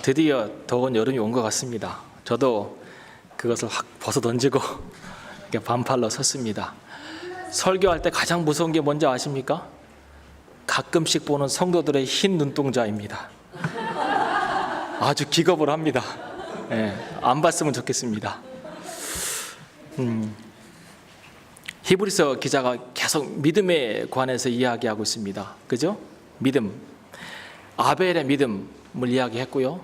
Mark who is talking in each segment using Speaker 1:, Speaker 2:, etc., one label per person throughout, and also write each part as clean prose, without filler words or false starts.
Speaker 1: 드디어 더운 여름이 온 것 같습니다. 저도 그것을 확 벗어던지고 이렇게 반팔로 섰습니다. 설교할 때 가장 무서운 게 뭔지 아십니까? 가끔씩 보는 성도들의 흰 눈동자입니다. 아주 기겁을 합니다. 안 봤으면 좋겠습니다. 히브리서 기자가 계속 믿음에 관해서 이야기하고 있습니다. 그죠? 믿음. 아벨의 믿음을 이야기했고요.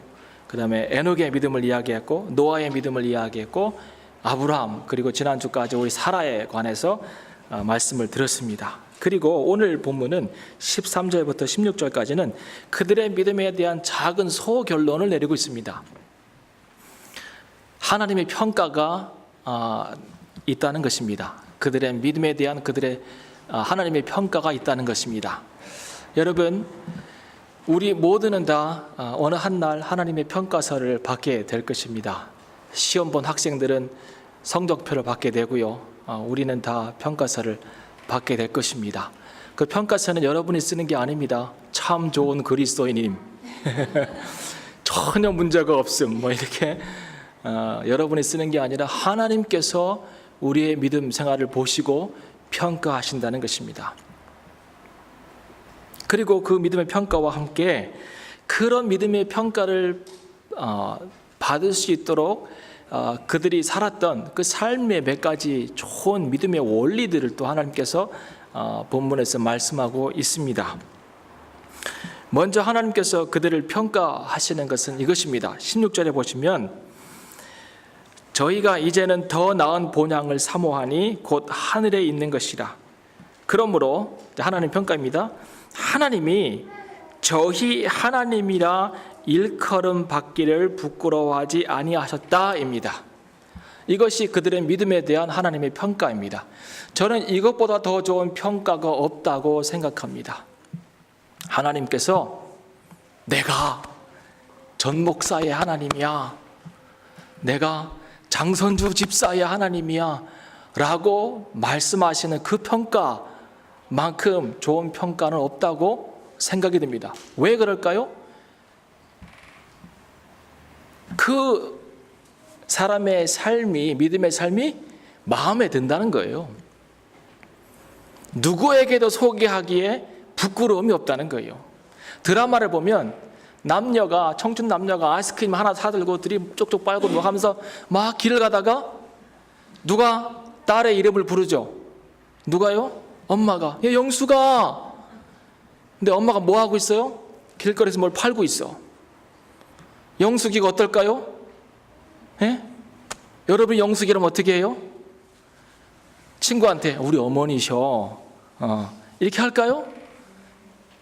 Speaker 1: 그 다음에 에녹의 믿음을 이야기했고, 노아의 믿음을 이야기했고, 아브라함, 그리고 지난주까지 우리 사라에 관해서 말씀을 들었습니다. 그리고 오늘 본문은 13절부터 16절까지는 그들의 믿음에 대한 작은 소결론을 내리고 있습니다. 하나님의 평가가 있다는 것입니다. 그들의 믿음에 대한 하나님의 평가가 있다는 것입니다. 여러분, 우리 모두는 다 어느 한 날 하나님의 평가서를 받게 될 것입니다. 시험 본 학생들은 성적표를 받게 되고요. 우리는 다 평가서를 받게 될 것입니다. 그 평가서는 여러분이 쓰는 게 아닙니다. 참 좋은 그리스도인임, 전혀 문제가 없음, 이렇게 여러분이 쓰는 게 아니라 하나님께서 우리의 믿음 생활을 보시고 평가하신다는 것입니다. 그리고 그 믿음의 평가와 함께 그런 믿음의 평가를 받을 수 있도록 그들이 살았던 그 삶의 몇 가지 좋은 믿음의 원리들을 또 하나님께서 본문에서 말씀하고 있습니다. 먼저 하나님께서 그들을 평가하시는 것은 이것입니다. 16절에 보시면 저희가 이제는 더 나은 본향을 사모하니 곧 하늘에 있는 것이라. 그러므로 하나님 평가입니다. 하나님이 저희 하나님이라 일컬음 받기를 부끄러워하지 아니하셨다입니다. 이것이 그들의 믿음에 대한 하나님의 평가입니다. 저는 이것보다 더 좋은 평가가 없다고 생각합니다. 하나님께서 내가 전 목사의 하나님이야, 내가 장선주 집사의 하나님이야 라고 말씀하시는 그 평가만큼 좋은 평가는 없다고 생각이 듭니다. 왜 그럴까요? 그 사람의 삶이, 믿음의 삶이 마음에 든다는 거예요. 누구에게도 소개하기에 부끄러움이 없다는 거예요. 드라마를 보면 청춘 남녀가 아이스크림 하나 사들고 드립 쪽쪽 빨고 하면서 막 길을 가다가 누가 딸의 이름을 부르죠. 누가요? 엄마가. 야, 영수가. 근데 엄마가 뭐 하고 있어요? 길거리에서 뭘 팔고 있어. 영숙이가 어떨까요? 여러분 영숙이라면 어떻게 해요? 친구한테 우리 어머니셔, 이렇게 할까요?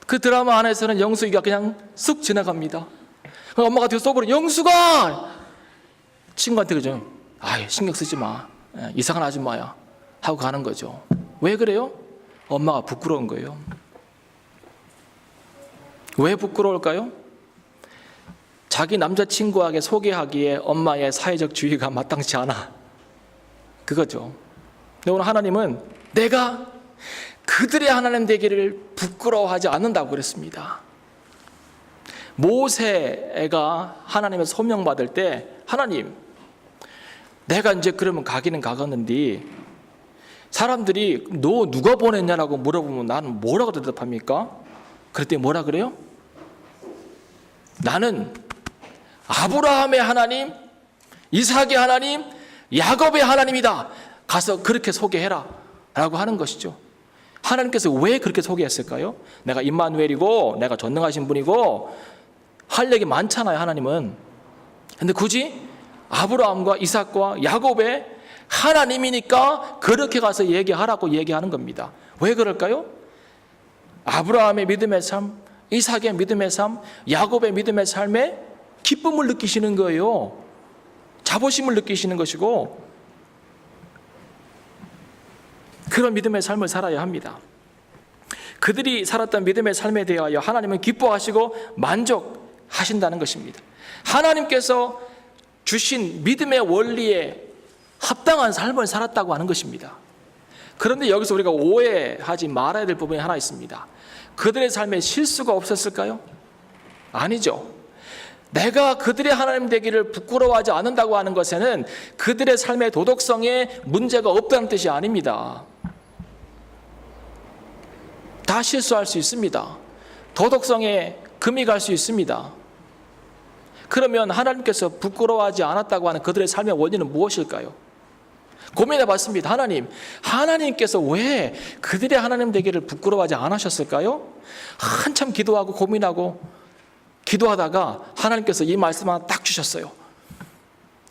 Speaker 1: 그 드라마 안에서는 영숙이가 그냥 쑥 지나갑니다. 엄마가 뒤에서 쏘버려, 영숙아! 친구한테 그러죠. 아유, 신경 쓰지 마, 이상한 아줌마야 하고 가는 거죠. 왜 그래요? 엄마가 부끄러운 거예요. 왜 부끄러울까요? 자기 남자친구에게 소개하기에 엄마의 사회적 지위가 마땅치 않아, 그거죠. 근데 오늘 하나님은 내가 그들의 하나님 되기를 부끄러워하지 않는다고 그랬습니다. 모세가 하나님의 소명받을 때 하나님, 내가 이제 그러면 가기는 가겠는데 사람들이 너 누가 보냈냐라고 물어보면 나는 뭐라고 대답합니까? 그랬더니 뭐라 그래요? 나는 아브라함의 하나님, 이삭의 하나님, 야곱의 하나님이다. 가서 그렇게 소개해라 라고 하는 것이죠. 하나님께서 왜 그렇게 소개했을까요? 내가 임마누엘이고 내가 전능하신 분이고 할 얘기 많잖아요, 하나님은. 근데 굳이 아브라함과 이삭과 야곱의 하나님이니까 그렇게 가서 얘기하라고 얘기하는 겁니다. 왜 그럴까요? 아브라함의 믿음의 삶, 이삭의 믿음의 삶, 야곱의 믿음의 삶에 기쁨을 느끼시는 거예요. 자부심을 느끼시는 것이고, 그런 믿음의 삶을 살아야 합니다. 그들이 살았던 믿음의 삶에 대하여 하나님은 기뻐하시고 만족하신다는 것입니다. 하나님께서 주신 믿음의 원리에 합당한 삶을 살았다고 하는 것입니다. 그런데 여기서 우리가 오해하지 말아야 될 부분이 하나 있습니다. 그들의 삶에 실수가 없었을까요? 아니죠. 내가 그들의 하나님 되기를 부끄러워하지 않는다고 하는 것에는 그들의 삶의 도덕성에 문제가 없다는 뜻이 아닙니다. 다 실수할 수 있습니다. 도덕성에 금이 갈 수 있습니다. 그러면 하나님께서 부끄러워하지 않았다고 하는 그들의 삶의 원인은 무엇일까요? 고민해 봤습니다. 하나님께서 왜 그들의 하나님 되기를 부끄러워하지 않으셨을까요? 한참 기도하고 고민하고 기도하다가 하나님께서 이 말씀 하나 딱 주셨어요.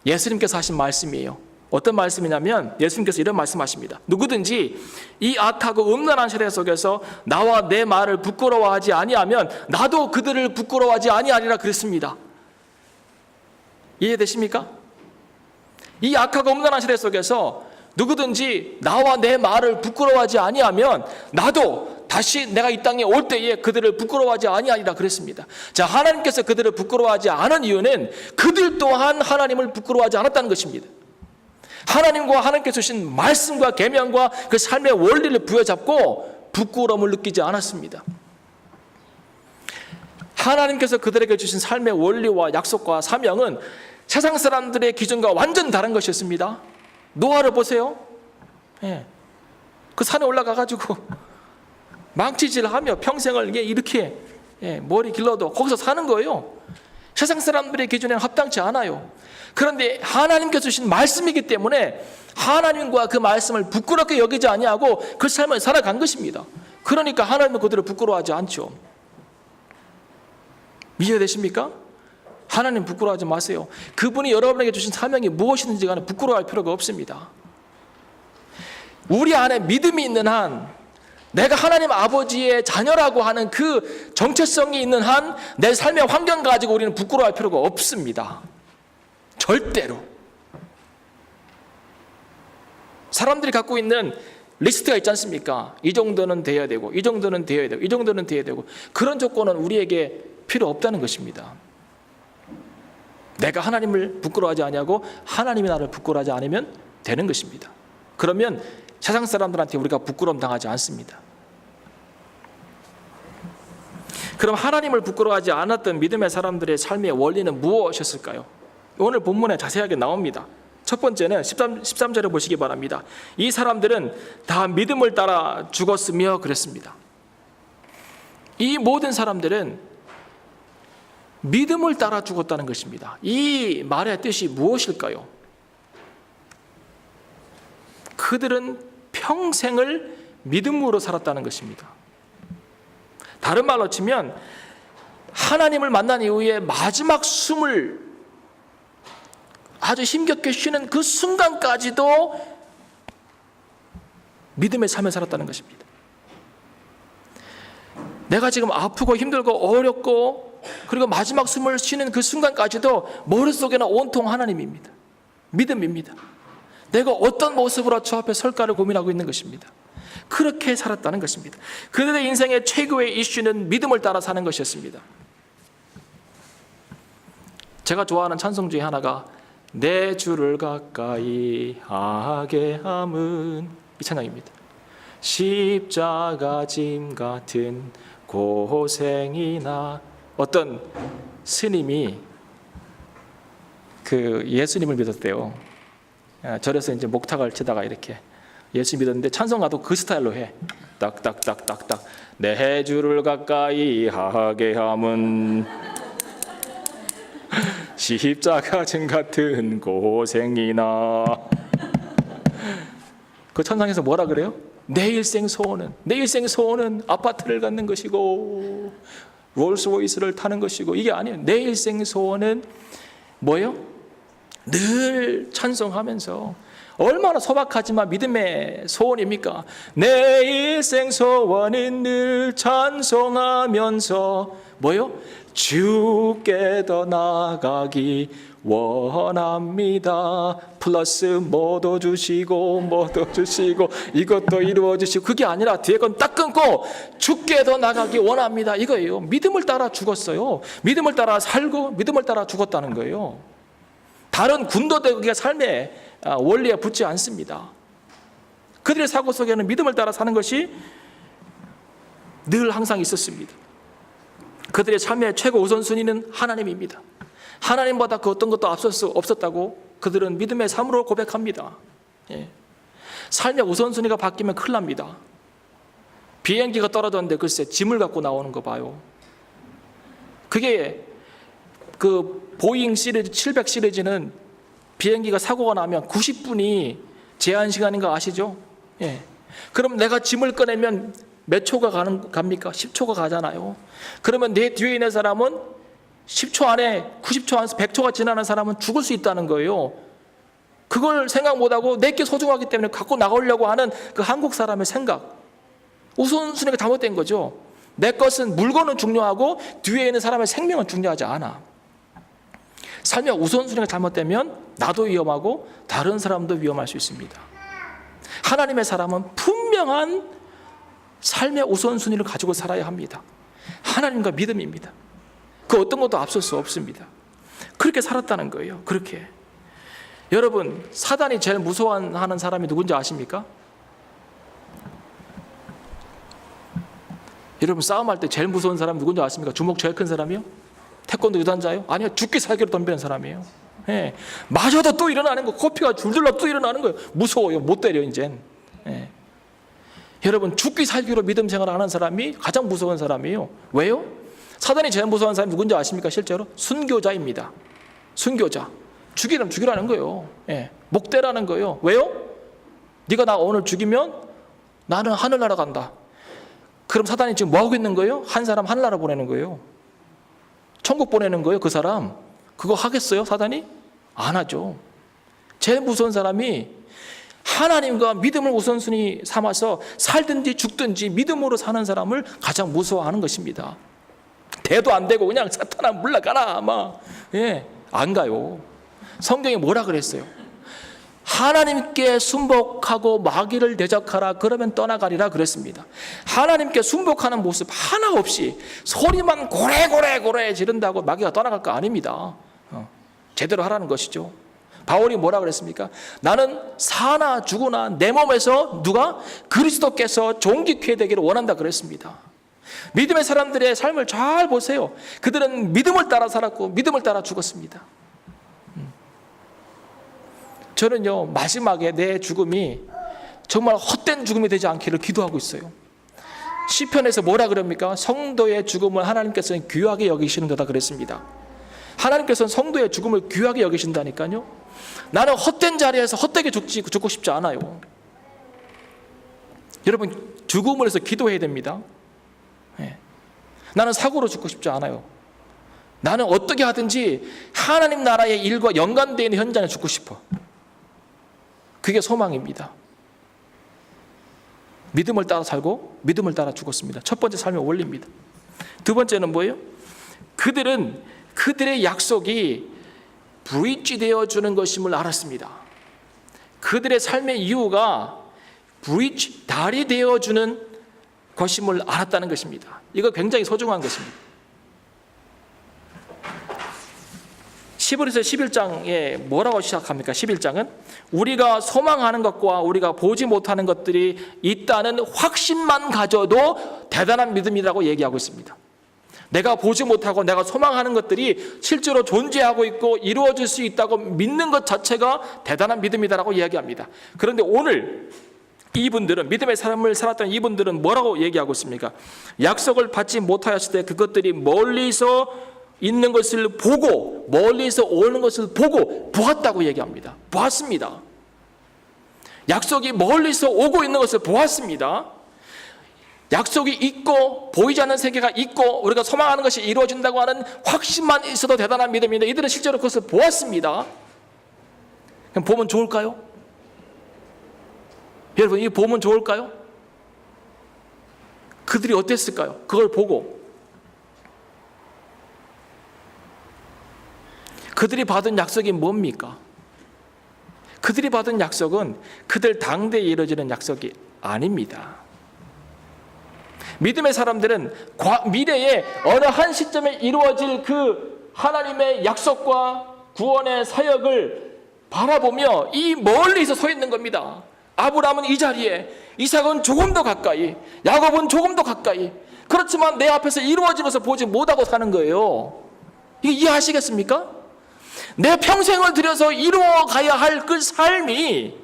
Speaker 1: 예수님께서 하신 말씀이에요. 어떤 말씀이냐면 예수님께서 이런 말씀하십니다. 누구든지 이 악하고 음란한 세대 속에서 나와 내 말을 부끄러워하지 아니하면 나도 그들을 부끄러워하지 아니하리라 그랬습니다. 이해되십니까? 이 악하고 음란한 세대 속에서 누구든지 나와 내 말을 부끄러워하지 아니하면 나도 다시 내가 이 땅에 올 때에 그들을 부끄러워하지 아니하리라 그랬습니다. 자, 하나님께서 그들을 부끄러워하지 않은 이유는 그들 또한 하나님을 부끄러워하지 않았다는 것입니다. 하나님과 하나님께서 주신 말씀과 계명과 그 삶의 원리를 부여잡고 부끄러움을 느끼지 않았습니다. 하나님께서 그들에게 주신 삶의 원리와 약속과 사명은 세상 사람들의 기준과 완전 다른 것이었습니다. 노아를 보세요. 그 산에 올라가가지고 망치질하며 평생을 이렇게 머리 길러도 거기서 사는 거예요. 세상 사람들의 기준에는 합당치 않아요. 그런데 하나님께서 주신 말씀이기 때문에 하나님과 그 말씀을 부끄럽게 여기지 아니하고 그 삶을 살아간 것입니다. 그러니까 하나님은 그들을 부끄러워하지 않죠. 이해되십니까? 하나님 부끄러워하지 마세요. 그분이 여러분에게 주신 사명이 무엇이든지 간에 부끄러워할 필요가 없습니다. 우리 안에 믿음이 있는 한, 내가 하나님 아버지의 자녀라고 하는 그 정체성이 있는 한 내 삶의 환경 가지고 우리는 부끄러워할 필요가 없습니다. 절대로. 사람들이 갖고 있는 리스트가 있지 않습니까? 이 정도는 돼야 되고, 이 정도는 돼야 되고, 이 정도는 돼야 되고, 그런 조건은 우리에게 필요 없다는 것입니다. 내가 하나님을 부끄러워하지 아니하고 하나님이 나를 부끄러워하지 않으면 되는 것입니다. 그러면 세상 사람들한테 우리가 부끄러움 당하지 않습니다. 그럼 하나님을 부끄러워하지 않았던 믿음의 사람들의 삶의 원리는 무엇이었을까요? 오늘 본문에 자세하게 나옵니다. 첫 번째는 13절을 보시기 바랍니다. 이 사람들은 다 믿음을 따라 죽었으며 그랬습니다. 이 모든 사람들은 믿음을 따라 죽었다는 것입니다. 이 말의 뜻이 무엇일까요? 그들은 평생을 믿음으로 살았다는 것입니다. 다른 말로 치면 하나님을 만난 이후에 마지막 숨을 아주 힘겹게 쉬는 그 순간까지도 믿음의 삶을 살았다는 것입니다. 내가 지금 아프고 힘들고 어렵고 그리고 마지막 숨을 쉬는 그 순간까지도 머릿속에는 온통 하나님입니다. 믿음입니다. 내가 어떤 모습으로 저 앞에 설까를 고민하고 있는 것입니다. 그렇게 살았다는 것입니다. 그들의 인생의 최고의 이슈는 믿음을 따라 사는 것이었습니다. 제가 좋아하는 찬송 중에 하나가 내 주를 가까이 하게 함은, 이 찬양입니다. 십자가 짐 같은 고생이나. 어떤 스님이 그 예수님을 믿었대요. 절에서 이제 목탁을 치다가 이렇게 예수 믿었는데 찬송가도 그 스타일로 해. 딱딱딱딱딱 내 주를 가까이 하게 함은 십자가 짐 같은 고생이나. 그 찬송에서 뭐라 그래요? 내 일생 소원은 아파트를 갖는 것이고 롤스로이스를 타는 것이고, 이게 아니에요. 내 일생 소원은 뭐예요? 늘 찬송하면서, 얼마나 소박하지만 믿음의 소원입니까? 내 일생 소원은 늘 찬송하면서 뭐예요? 주께 더 나아가기 원합니다. 플러스 뭐도 주시고 이것도 이루어 주시고. 그게 아니라 뒤에 건 딱 끊고 주께 더 나아가기 원합니다, 이거예요. 믿음을 따라 죽었어요. 믿음을 따라 살고 믿음을 따라 죽었다는 거예요. 다른 군도덕의 삶의 원리에 붙지 않습니다. 그들의 사고 속에는 믿음을 따라 사는 것이 늘 항상 있었습니다. 그들의 삶의 최고 우선순위는 하나님입니다. 하나님보다 그 어떤 것도 앞설 수 없었다고 그들은 믿음의 삶으로 고백합니다. 예. 삶의 우선순위가 바뀌면 큰일 납니다. 비행기가 떨어졌는데 글쎄 짐을 갖고 나오는 거 봐요. 그게 그 보잉 시리즈 700 시리즈는 비행기가 사고가 나면 90분이 제한 시간인 거 아시죠? 예. 그럼 내가 짐을 꺼내면 몇 초가 갑니까? 10초가 가잖아요. 그러면 내 뒤에 있는 사람은 10초 안에 90초 안에서 100초가 지나는 사람은 죽을 수 있다는 거예요. 그걸 생각 못하고 내게 소중하기 때문에 갖고 나가려고 하는 그 한국 사람의 생각, 우선순위가 잘못된 거죠. 내 것은 물건은 중요하고 뒤에 있는 사람의 생명은 중요하지 않아. 삶의 우선순위가 잘못되면 나도 위험하고 다른 사람도 위험할 수 있습니다. 하나님의 사람은 분명한 삶의 우선순위를 가지고 살아야 합니다. 하나님과 믿음입니다. 그 어떤 것도 앞설 수 없습니다. 그렇게 살았다는 거예요. 그렇게. 여러분, 사단이 제일 무서워하는 사람이 누군지 아십니까? 여러분, 싸움할 때 제일 무서운 사람 누군지 아십니까? 주먹 제일 큰 사람이요? 태권도 유단자요? 아니요, 죽기 살기로 덤비는 사람이에요. 예. 맞아도 또 일어나는 거, 코피가 줄줄 나 또 일어나는 거예요. 무서워요. 못 때려 이젠. 예. 여러분, 죽기 살기로 믿음 생활을 하는 사람이 가장 무서운 사람이에요. 왜요? 사단이 제일 무서운 사람이 누군지 아십니까? 실제로 순교자입니다. 순교자. 죽이라는 거예요. 예. 목대라는 거예요. 왜요? 네가 나 오늘 죽이면 나는 하늘나라 간다. 그럼 사단이 지금 뭐 하고 있는 거예요? 한 사람 하늘나라 보내는 거예요. 천국 보내는 거예요. 그 사람. 그거 하겠어요? 사단이? 안 하죠. 제일 무서운 사람이 하나님과 믿음을 우선순위 삼아서 살든지 죽든지 믿음으로 사는 사람을 가장 무서워하는 것입니다. 대도 안 되고 그냥 사탄아 물러가라 막, 예, 안 가요. 성경이 뭐라 그랬어요? 하나님께 순복하고 마귀를 대적하라, 그러면 떠나가리라 그랬습니다. 하나님께 순복하는 모습 하나 없이 소리만 고래고래 지른다고 마귀가 떠나갈 거 아닙니다. 제대로 하라는 것이죠. 바울이 뭐라 그랬습니까? 나는 사나 죽으나 내 몸에서 누가? 그리스도께서 존귀케 되기를 원한다 그랬습니다. 믿음의 사람들의 삶을 잘 보세요. 그들은 믿음을 따라 살았고 믿음을 따라 죽었습니다. 저는요, 마지막에 내 죽음이 정말 헛된 죽음이 되지 않기를 기도하고 있어요. 시편에서 뭐라 그럽니까? 성도의 죽음을 하나님께서는 귀하게 여기시는 거다 그랬습니다. 하나님께서는 성도의 죽음을 귀하게 여기신다니까요. 나는 헛된 자리에서 헛되게 죽고 싶지 않아요. 여러분, 죽음을 해서 기도해야 됩니다. 네. 나는 사고로 죽고 싶지 않아요. 나는 어떻게 하든지 하나님 나라의 일과 연관되어 있는 현장에 죽고 싶어. 그게 소망입니다. 믿음을 따라 살고 믿음을 따라 죽었습니다. 첫 번째 삶의 원리입니다. 두 번째는 뭐예요? 그들의 약속이 브릿지 되어주는 것임을 알았습니다. 그들의 삶의 이유가 브릿지, 달이 되어주는 것임을 알았다는 것입니다. 이거 굉장히 소중한 것입니다. 히브리서 11장에 뭐라고 시작합니까? 11장은 우리가 소망하는 것과 우리가 보지 못하는 것들이 있다는 확신만 가져도 대단한 믿음이라고 얘기하고 있습니다. 내가 보지 못하고 내가 소망하는 것들이 실제로 존재하고 있고 이루어질 수 있다고 믿는 것 자체가 대단한 믿음이다라고 이야기합니다. 그런데 오늘 이분들은, 믿음의 삶을 살았던 이분들은 뭐라고 얘기하고 있습니까? 약속을 받지 못하였을 때 그것들이 멀리서 있는 것을 보고, 멀리서 오는 것을 보고 보았다고 얘기합니다. 보았습니다. 약속이 멀리서 오고 있는 것을 보았습니다. 약속이 있고 보이지 않는 세계가 있고 우리가 소망하는 것이 이루어진다고 하는 확신만 있어도 대단한 믿음인데 이들은 실제로 그것을 보았습니다. 그럼 보면 좋을까요? 여러분, 이 보면 좋을까요? 그들이 어땠을까요? 그걸 보고 그들이 받은 약속이 뭡니까? 그들이 받은 약속은 그들 당대에 이루어지는 약속이 아닙니다. 믿음의 사람들은 미래에 어느 한 시점에 이루어질 그 하나님의 약속과 구원의 사역을 바라보며 이 멀리서 서 있는 겁니다. 아브라함은 이 자리에, 이삭은 조금 더 가까이, 야곱은 조금 더 가까이. 그렇지만 내 앞에서 이루어지면서 보지 못하고 사는 거예요. 이게 이해하시겠습니까? 내 평생을 들여서 이루어 가야 할 그 삶이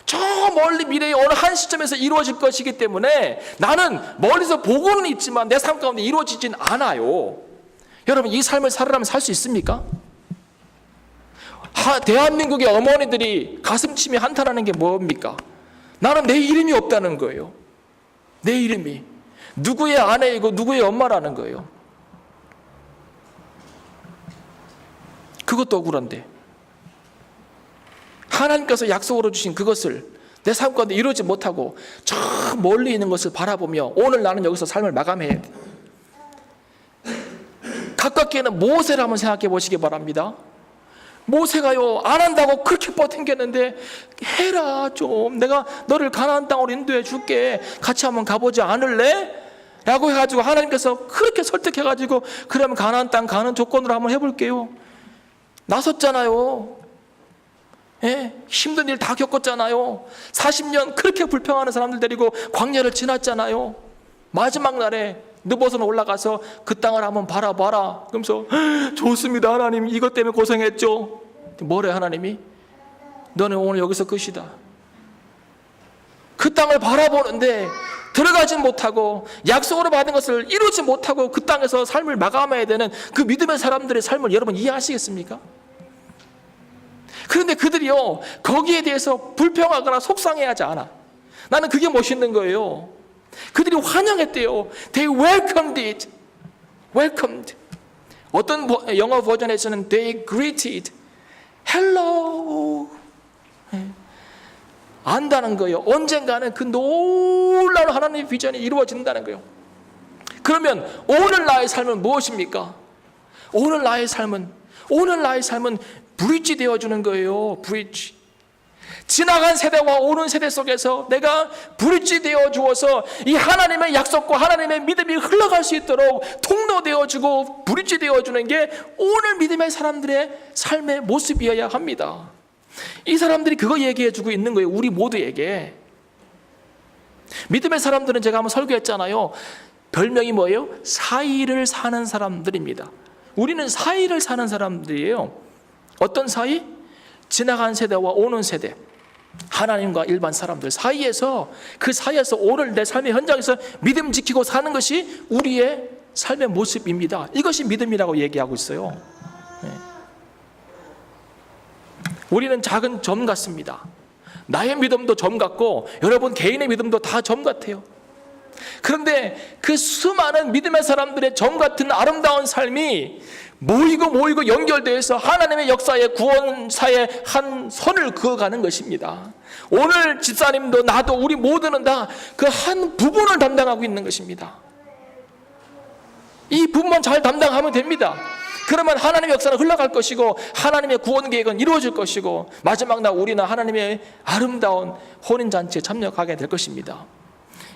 Speaker 1: 저 멀리 미래의 어느 한 시점에서 이루어질 것이기 때문에 나는 멀리서 보고는 있지만 내 삶 가운데 이루어지진 않아요. 여러분, 이 삶을 살으라면 살 수 있습니까? 대한민국의 어머니들이 가슴치며 한탄하는 게 뭡니까? 나는 내 이름이 없다는 거예요. 내 이름이 누구의 아내이고 누구의 엄마라는 거예요. 그것도 억울한데 하나님께서 약속으로 주신 그것을 내 삶 가운데 이루지 못하고 저 멀리 있는 것을 바라보며 오늘 나는 여기서 삶을 마감해야 돼. 가깝게 있는 모세를 한번 생각해 보시기 바랍니다. 모세가요, 안 한다고 그렇게 버팅겼는데 해라 좀, 내가 너를 가나안 땅으로 인도해 줄게, 같이 한번 가보지 않을래? 라고 해가지고 하나님께서 그렇게 설득해가지고 그러면 가나안 땅 가는 조건으로 한번 해볼게요. 나섰잖아요. 예, 힘든 일 다 겪었잖아요. 40년 그렇게 불평하는 사람들 데리고 광야를 지났잖아요. 마지막 날에 느봇은 올라가서 그 땅을 한번 바라봐라. 그러면서 좋습니다 하나님, 이것 때문에 고생했죠. 뭐래 하나님이? 너는 오늘 여기서 끝이다. 그 땅을 바라보는데 들어가진 못하고 약속으로 받은 것을 이루지 못하고 그 땅에서 삶을 마감해야 되는 그 믿음의 사람들의 삶을 여러분 이해하시겠습니까? 그런데 그들이요, 거기에 대해서 불평하거나 속상해하지 않아. 나는 그게 멋있는 거예요. 그들이 환영했대요. They welcomed it. Welcomed. 어떤 영어 버전에서는 They greeted. Hello. 안다는 거예요. 언젠가는 그 놀라운 하나님의 비전이 이루어진다는 거예요. 그러면 오늘 나의 삶은 무엇입니까? 오늘 나의 삶은 브릿지 되어주는 거예요. 브릿지. 지나간 세대와 오는 세대 속에서 내가 브릿지 되어 주어서 이 하나님의 약속과 하나님의 믿음이 흘러갈 수 있도록 통로 되어주고 브릿지 되어주는 게 오늘 믿음의 사람들의 삶의 모습이어야 합니다. 이 사람들이 그거 얘기해주고 있는 거예요. 우리 모두에게. 믿음의 사람들은 제가 한번 설교했잖아요. 별명이 뭐예요? 사이를 사는 사람들입니다. 우리는 사이를 사는 사람들이에요. 어떤 사이? 지나간 세대와 오는 세대, 하나님과 일반 사람들 사이에서, 그 사이에서 오늘 내 삶의 현장에서 믿음 지키고 사는 것이 우리의 삶의 모습입니다. 이것이 믿음이라고 얘기하고 있어요. 우리는 작은 점 같습니다. 나의 믿음도 점 같고 여러분 개인의 믿음도 다 점 같아요. 그런데 그 수많은 믿음의 사람들의 점 같은 아름다운 삶이 모이고 연결되어서 하나님의 역사의 구원사의 한 선을 그어가는 것입니다. 오늘 집사님도 나도 우리 모두는 다 그 한 부분을 담당하고 있는 것입니다. 이 부분만 잘 담당하면 됩니다. 그러면 하나님의 역사는 흘러갈 것이고 하나님의 구원 계획은 이루어질 것이고 마지막 날 우리는 하나님의 아름다운 혼인잔치에 참여하게 될 것입니다.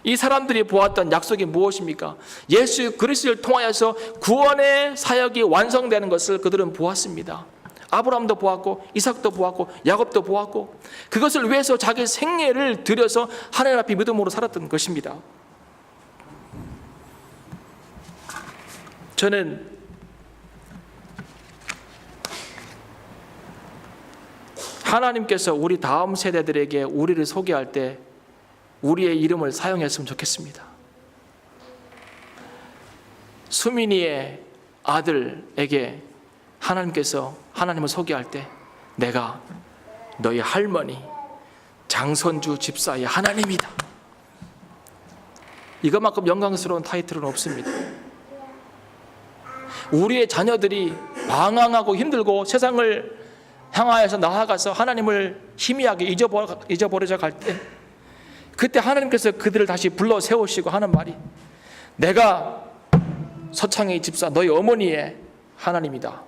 Speaker 1: 이 사람들이 보았던 약속이 무엇입니까? 예수 그리스도를 통하여서 구원의 사역이 완성되는 것을 그들은 보았습니다. 아브라함도 보았고 이삭도 보았고 야곱도 보았고 그것을 위해서 자기 생애를 들여서 하나님 앞에 믿음으로 살았던 것입니다. 저는 하나님께서 우리 다음 세대들에게 우리를 소개할 때 우리의 이름을 사용했으면 좋겠습니다. 수민이의 아들에게 하나님께서 하나님을 소개할 때 내가 너희 할머니 장선주 집사의 하나님이다. 이것만큼 영광스러운 타이틀은 없습니다. 우리의 자녀들이 방황하고 힘들고 세상을 향하여서 나아가서 하나님을 희미하게 잊어버려져 갈 때 그때 하나님께서 그들을 다시 불러 세우시고 하는 말이 내가 서창의 집사 너희 어머니의 하나님이다.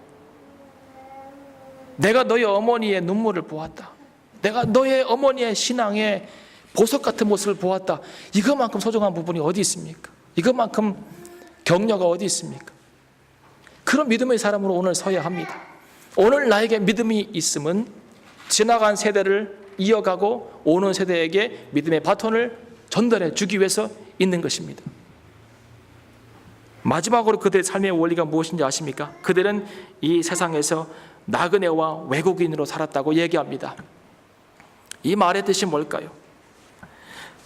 Speaker 1: 내가 너희 어머니의 눈물을 보았다. 내가 너의 어머니의 신앙의 보석 같은 모습을 보았다. 이것만큼 소중한 부분이 어디 있습니까? 이것만큼 격려가 어디 있습니까? 그런 믿음의 사람으로 오늘 서야 합니다. 오늘 나에게 믿음이 있음은 지나간 세대를 이어가고 오는 세대에게 믿음의 바톤을 전달해 주기 위해서 있는 것입니다. 마지막으로 그들의 삶의 원리가 무엇인지 아십니까? 그들은 이 세상에서 나그네와 외국인으로 살았다고 얘기합니다. 이 말의 뜻이 뭘까요?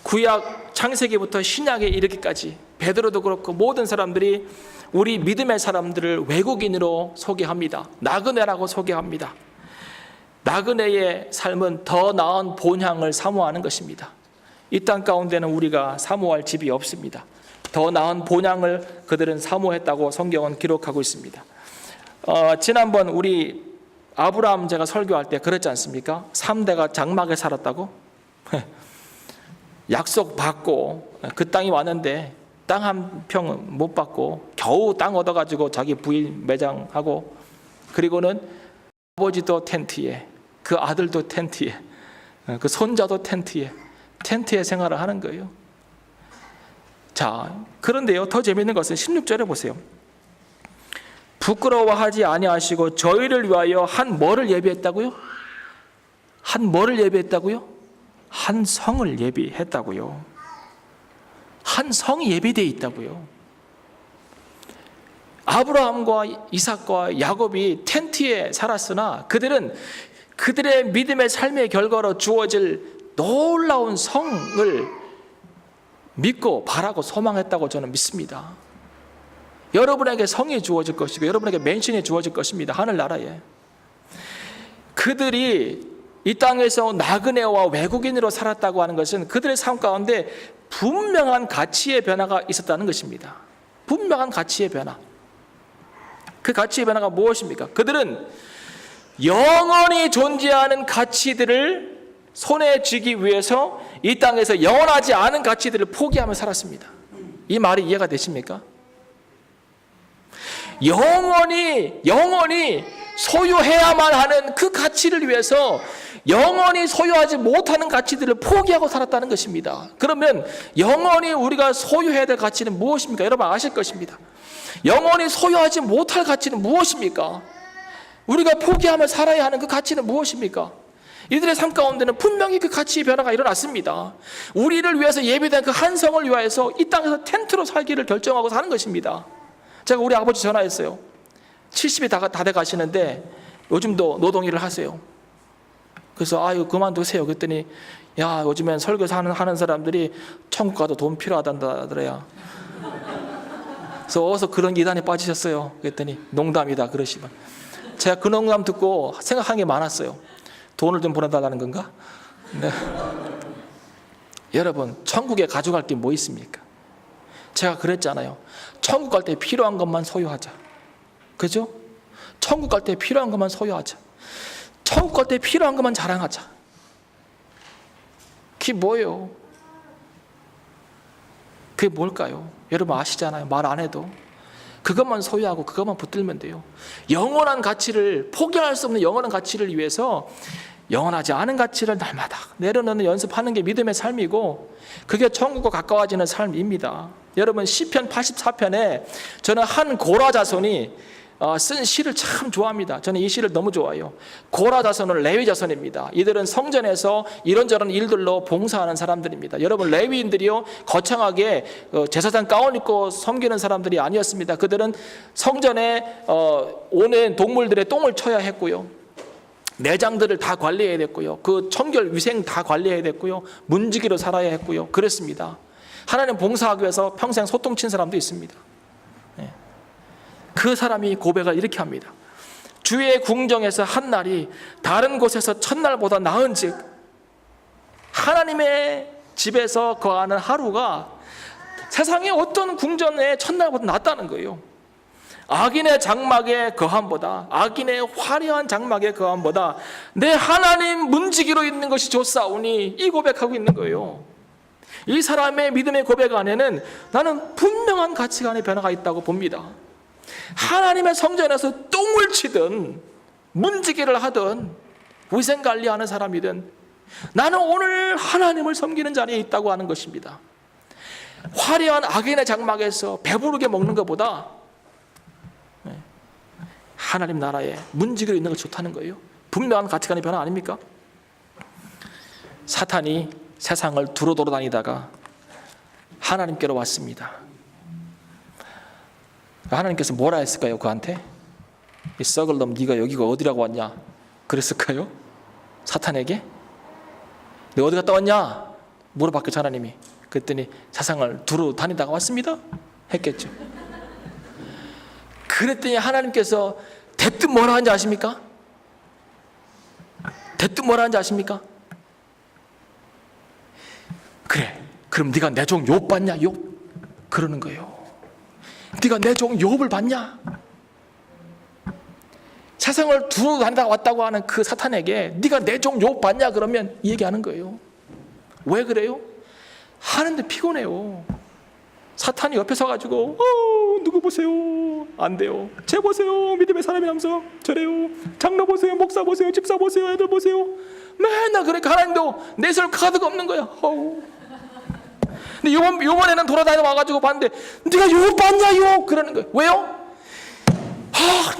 Speaker 1: 구약 창세기부터 신약에 이르기까지 베드로도 그렇고 모든 사람들이 우리 믿음의 사람들을 외국인으로 소개합니다. 나그네라고 소개합니다. 나그네의 삶은 더 나은 본향을 사모하는 것입니다. 이 땅 가운데는 우리가 사모할 집이 없습니다. 더 나은 본향을 그들은 사모했다고 성경은 기록하고 있습니다. 지난번 우리 아브라함 제가 설교할 때 그랬지 않습니까? 3대가 장막에 살았다고? 약속 받고 그 땅이 왔는데 땅 한 평 못 받고 겨우 땅 얻어가지고 자기 부인 매장하고, 그리고는 아버지도 텐트에, 그 아들도 텐트에, 그 손자도 텐트에 생활을 하는 거예요. 자, 그런데요, 더 재미있는 것은 16절에 보세요. 부끄러워하지 아니하시고 저희를 위하여 한 뭐를 예비했다고요? 한 뭐를 예비했다고요? 한 성을 예비했다고요. 한 성이 예비되어 있다고요. 아브라함과 이삭과 야곱이 텐트에 살았으나 그들은 그들의 믿음의 삶의 결과로 주어질 놀라운 성을 믿고 바라고 소망했다고 저는 믿습니다. 여러분에게 성이 주어질 것이고 여러분에게 맨션이 주어질 것입니다. 하늘나라에. 그들이 이 땅에서 나그네와 외국인으로 살았다고 하는 것은 그들의 삶 가운데 분명한 가치의 변화가 있었다는 것입니다. 분명한 가치의 변화. 그 가치의 변화가 무엇입니까? 그들은 영원히 존재하는 가치들을 손에 쥐기 위해서 이 땅에서 영원하지 않은 가치들을 포기하며 살았습니다. 이 말이 이해가 되십니까? 영원히 소유해야만 하는 그 가치를 위해서 영원히 소유하지 못하는 가치들을 포기하고 살았다는 것입니다. 그러면 영원히 우리가 소유해야 될 가치는 무엇입니까? 여러분 아실 것입니다. 영원히 소유하지 못할 가치는 무엇입니까? 우리가 포기하며 살아야 하는 그 가치는 무엇입니까? 이들의 삶 가운데는 분명히 그 가치의 변화가 일어났습니다. 우리를 위해서 예비된 그 한 성을 위하여서 이 땅에서 텐트로 살기를 결정하고 사는 것입니다. 제가 우리 아버지 전화했어요. 70이 다 돼 가시는데 요즘도 노동일을 하세요. 그래서 아유 그만두세요. 그랬더니 야 요즘엔 설교사 하는 사람들이 천국 가도 돈 필요하단다더래요. 그래서 어디서 그런 이단에 빠지셨어요? 그랬더니 농담이다 그러시면, 제가 그 농담 듣고 생각한 게 많았어요. 돈을 좀 보내달라는 건가? 네. 여러분 천국에 가져갈 게 뭐 있습니까? 제가 그랬잖아요. 천국 갈 때 필요한 것만 소유하자. 그죠? 천국 갈 때 필요한 것만 소유하자. 천국 갈 때 필요한 것만 자랑하자. 그게 뭐예요? 그게 뭘까요? 여러분 아시잖아요. 말 안 해도 그것만 소유하고 그것만 붙들면 돼요. 영원한 가치를, 포기할 수 없는 영원한 가치를 위해서 영원하지 않은 가치를 날마다 내려놓는 연습하는 게 믿음의 삶이고, 그게 천국과 가까워지는 삶입니다. 여러분 시편 84편에 저는 한 고라 자손이 쓴 시를 참 좋아합니다. 저는 이 시를 너무 좋아해요. 고라 자손은 레위 자손입니다. 이들은 성전에서 이런저런 일들로 봉사하는 사람들입니다. 여러분 레위인들이요 거창하게 제사장 가운 입고 섬기는 사람들이 아니었습니다. 그들은 성전에 오는 동물들의 똥을 쳐야 했고요, 내장들을 다 관리해야 됐고요, 그 청결 위생 다 관리해야 됐고요, 문지기로 살아야 했고요, 그랬습니다. 하나님 봉사하기 위해서 평생 소똥 친 사람도 있습니다. 그 사람이 고백을 이렇게 합니다. 주의 궁정에서 한 날이 다른 곳에서 첫날보다 나은즉 하나님의 집에서 거하는 하루가 세상의 어떤 궁전의 첫날보다 낫다는 거예요. 악인의 장막의 거함보다, 악인의 화려한 장막의 거함보다 내 하나님 문지기로 있는 것이 좋사오니, 이 고백하고 있는 거예요. 이 사람의 믿음의 고백 안에는 나는 분명한 가치관의 변화가 있다고 봅니다. 하나님의 성전에서 똥을 치든 문지기를 하든 위생관리하는 사람이든 나는 오늘 하나님을 섬기는 자리에 있다고 하는 것입니다. 화려한 악인의 장막에서 배부르게 먹는 것보다 하나님 나라에 문지기로 있는 것이 좋다는 거예요. 분명한 가치관의 변화 아닙니까? 사탄이 세상을 두루 돌아다니다가 하나님께로 왔습니다. 하나님께서 뭐라 했을까요? 그한테 이 썩을 놈 네가 여기가 어디라고 왔냐 그랬을까요? 사탄에게 너 어디 갔다 왔냐 물어봤겠죠. 하나님이. 그랬더니 세상을 두루 다니다가 왔습니다 했겠죠. 그랬더니 하나님께서 대뜸 뭐라 하는지 아십니까? 대뜸 뭐라 하는지 아십니까? 그래 그럼 네가 내 종 욥 봤냐 욥? 그러는 거예요. 네가 내 종 욥을 봤냐? 세상을 두루 다니다가 왔다고 하는 그 사탄에게 네가 내 종 욥 봤냐 그러면 이 얘기하는 거예요. 왜 그래요? 하는데 피곤해요. 사탄이 옆에 서가지고 누구 보세요 안 돼요. 쟤 보세요 믿음의 사람이라면서 저래요. 장로 보세요 목사 보세요 집사 보세요 애들 보세요. 맨날 그러니까 하나님도 내세울 카드가 없는 거야. 근데 요번에는 돌아다니다 와가지고 봤는데 네가 욥 봤냐 욥 그러는 거예요. 왜요?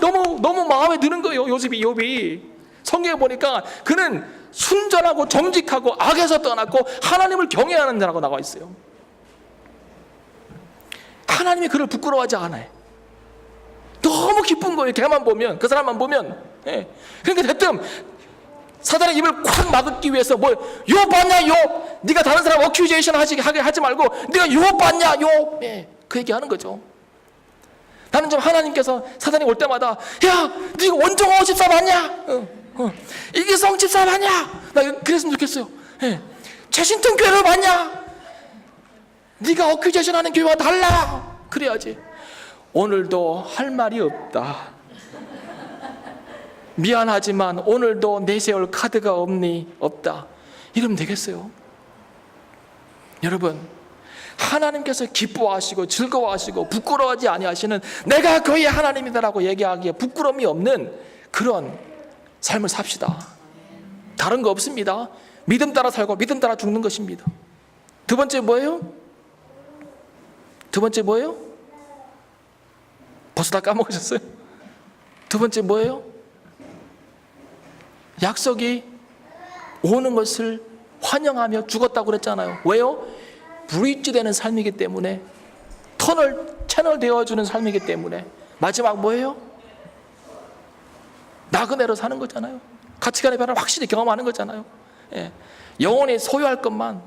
Speaker 1: 너무 마음에 드는 거예요. 욥이 성경에 보니까 그는 순전하고 정직하고 악에서 떠났고 하나님을 경외하는 자라고 나와 있어요. 하나님이 그를 부끄러워하지 않아요. 너무 기쁜 거예요. 걔만 보면 그 사람만 보면. 그러니까 대뜸 사단의 입을 콱 막기 위해서 욥 봤냐 욥 네가 다른 사람 어큐제이션 하게 하지 말고 네가 욥 봤냐 욥 그 얘기하는 거죠. 나는 좀 하나님께서 사단이 올 때마다 야 네가 원종호 집사 봤냐 이기성 집사 봤냐 나 그랬으면 좋겠어요. 최신통 교회를 봤냐 네가 어큐제이션 하는 교회와 달라 그래야지. 오늘도 할 말이 없다 미안하지만 오늘도 내세울 카드가 없다 이러면 되겠어요? 여러분 하나님께서 기뻐하시고 즐거워하시고 부끄러워하지 아니하시는 내가 그의 하나님이다라고 얘기하기에 부끄러움이 없는 그런 삶을 삽시다. 다른 거 없습니다. 믿음 따라 살고 믿음 따라 죽는 것입니다. 두 번째 뭐예요? 벌써 다 까먹으셨어요? 두 번째 뭐예요? 약속이 오는 것을 환영하며 죽었다고 그랬잖아요. 왜요? 브릿지 되는 삶이기 때문에 채널 되어주는 삶이기 때문에. 마지막 뭐예요? 나그네로 사는 거잖아요. 가치관의 변화를 확실히 경험하는 거잖아요. 영원히 소유할 것만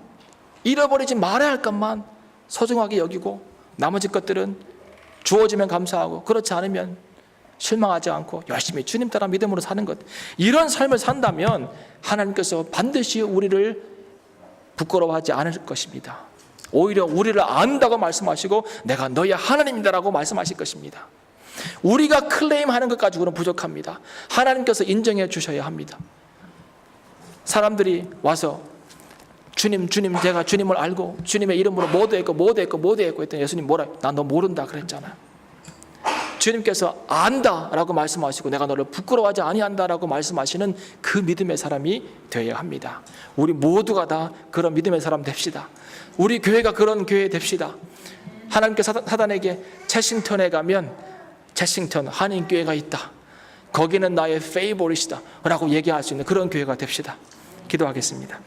Speaker 1: 잃어버리지 말아야 할 것만 소중하게 여기고 나머지 것들은 주어지면 감사하고 그렇지 않으면 실망하지 않고 열심히 주님 따라 믿음으로 사는 것. 이런 삶을 산다면 하나님께서 반드시 우리를 부끄러워하지 않을 것입니다. 오히려 우리를 안다고 말씀하시고 내가 너희 하나님이다라고 말씀하실 것입니다. 우리가 클레임하는 것 가지고는 부족합니다. 하나님께서 인정해 주셔야 합니다. 사람들이 와서 주님 제가 주님을 알고 주님의 이름으로 모두 했고 했더니 예수님 뭐라 나 너 모른다 그랬잖아요. 주님께서 안다라고 말씀하시고 내가 너를 부끄러워하지 아니한다라고 말씀하시는 그 믿음의 사람이 되어야 합니다. 우리 모두가 다 그런 믿음의 사람 됩시다. 우리 교회가 그런 교회 됩시다. 하나님께서 사단에게 채싱턴에 가면 채싱턴 한인교회가 있다. 거기는 나의 페이보릿이다 라고 얘기할 수 있는 그런 교회가 됩시다. 기도하겠습니다.